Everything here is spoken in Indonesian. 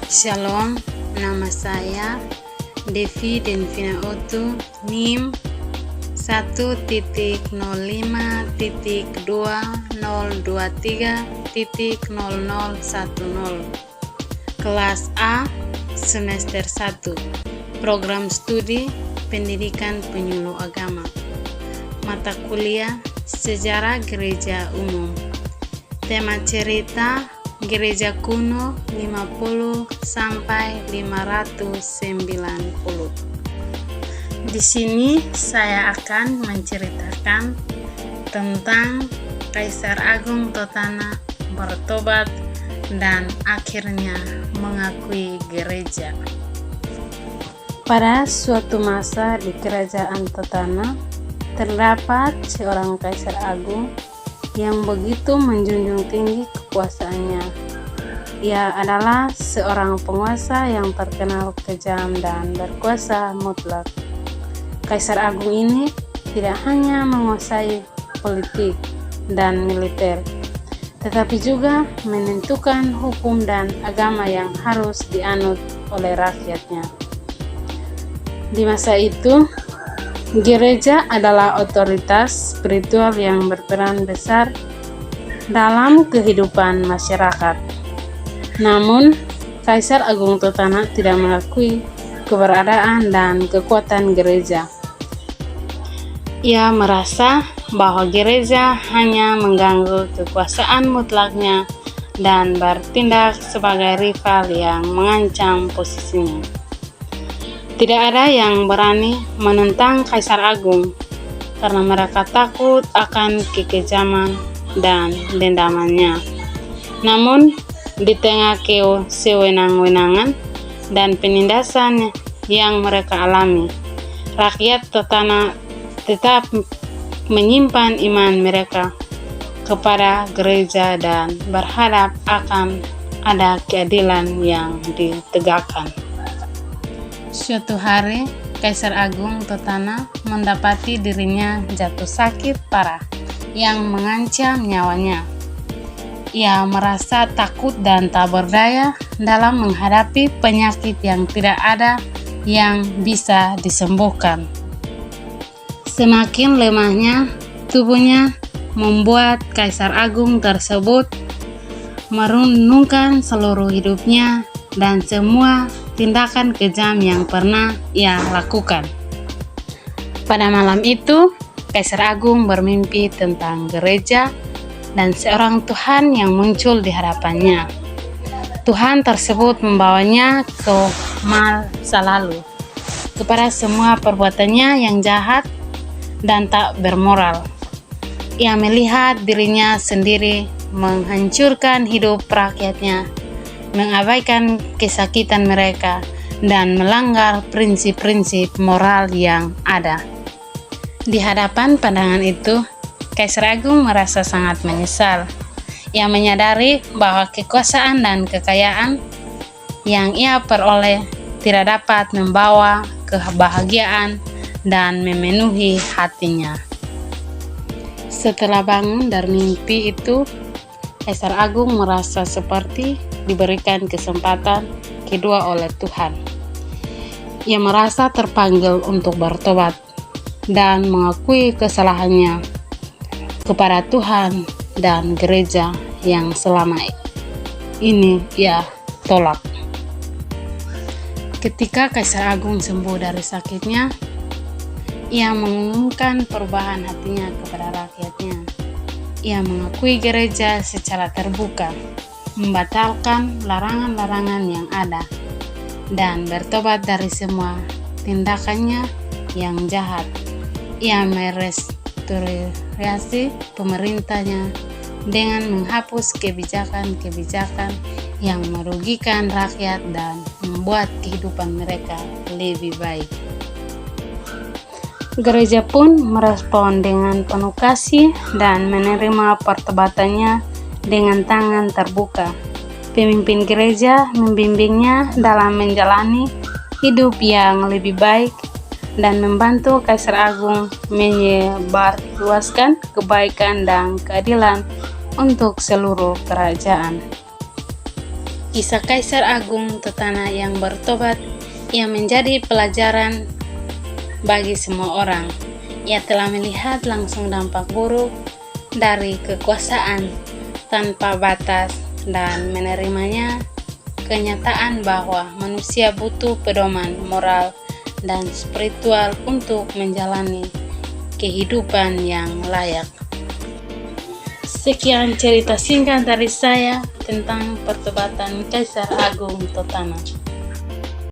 Shalom, nama saya Devi Denvina Otu, NIM 1.053.0010, kelas A, semester 1, program studi pendidikan penyuluh agama, mata kuliah sejarah gereja umum, tema cerita gereja kuno 50 sampai 590. Di sini saya akan menceritakan tentang Kaisar Agung Totana bertobat dan akhirnya mengakui gereja. Pada suatu masa di kerajaan Totana terdapat seorang Kaisar Agung yang begitu menjunjung tinggi kekuasaannya. Ia adalah seorang penguasa yang terkenal kejam dan berkuasa mutlak. Kaisar Agung ini tidak hanya menguasai politik dan militer, tetapi juga menentukan hukum dan agama yang harus dianut oleh rakyatnya. Di masa itu, gereja adalah otoritas spiritual yang berperan besar dalam kehidupan masyarakat. Namun, Kaisar Agung Totana tidak mengakui keberadaan dan kekuatan gereja. Ia merasa bahwa gereja hanya mengganggu kekuasaan mutlaknya dan bertindak sebagai rival yang mengancam posisinya. Tidak ada yang berani menentang Kaisar Agung karena mereka takut akan kekejaman dan dendamannya. Namun, di tengah kesewenang-wenangan dan penindasan yang mereka alami, rakyat Totana tetap menyimpan iman mereka kepada gereja dan berharap akan ada keadilan yang ditegakkan. Suatu hari, Kaisar Agung Totana mendapati dirinya jatuh sakit parah yang mengancam nyawanya. Ia merasa takut dan tak berdaya dalam menghadapi penyakit yang tidak ada yang bisa disembuhkan. Semakin lemahnya tubuhnya membuat Kaisar Agung tersebut merenungkan seluruh hidupnya dan semua tindakan kejam yang pernah ia lakukan. Pada malam itu, Kaisar Agung bermimpi tentang gereja dan seorang Tuhan yang muncul di hadapannya. Tuhan tersebut membawanya ke masa lalu, kepada semua perbuatannya yang jahat dan tak bermoral. Ia melihat dirinya sendiri menghancurkan hidup rakyatnya, mengabaikan kesakitan mereka, dan melanggar prinsip-prinsip moral yang ada. Di hadapan pandangan itu, Kaisar Agung merasa sangat menyesal. Ia menyadari bahwa kekuasaan dan kekayaan yang ia peroleh tidak dapat membawa kebahagiaan dan memenuhi hatinya. Setelah bangun dari mimpi itu, Kaisar Agung merasa seperti diberikan kesempatan kedua oleh Tuhan. Ia merasa terpanggil untuk bertobat dan mengakui kesalahannya kepada Tuhan dan gereja yang selama ini ia tolak. Ketika Kaisar Agung sembuh dari sakitnya, ia mengumumkan perubahan hatinya kepada rakyatnya. Ia mengakui gereja secara terbuka, membatalkan larangan-larangan yang ada, dan bertobat dari semua tindakannya yang jahat. Ia merestorasi pemerintahnya dengan menghapus kebijakan-kebijakan yang merugikan rakyat dan membuat kehidupan mereka lebih baik. Gereja pun merespon dengan penuh kasih dan menerima pertobatannya dengan tangan terbuka. Pemimpin gereja membimbingnya dalam menjalani hidup yang lebih baik dan membantu Kaisar Agung menyebarluaskan kebaikan dan keadilan untuk seluruh kerajaan. Kisah Kaisar Agung Totana yang bertobat yang menjadi pelajaran bagi semua orang. Ia telah melihat langsung dampak buruk dari kekuasaan tanpa batas dan menerimanya kenyataan bahwa manusia butuh pedoman moral dan spiritual untuk menjalani kehidupan yang layak. Sekian cerita singkat dari saya tentang pertobatan Kaisar Agung Totana.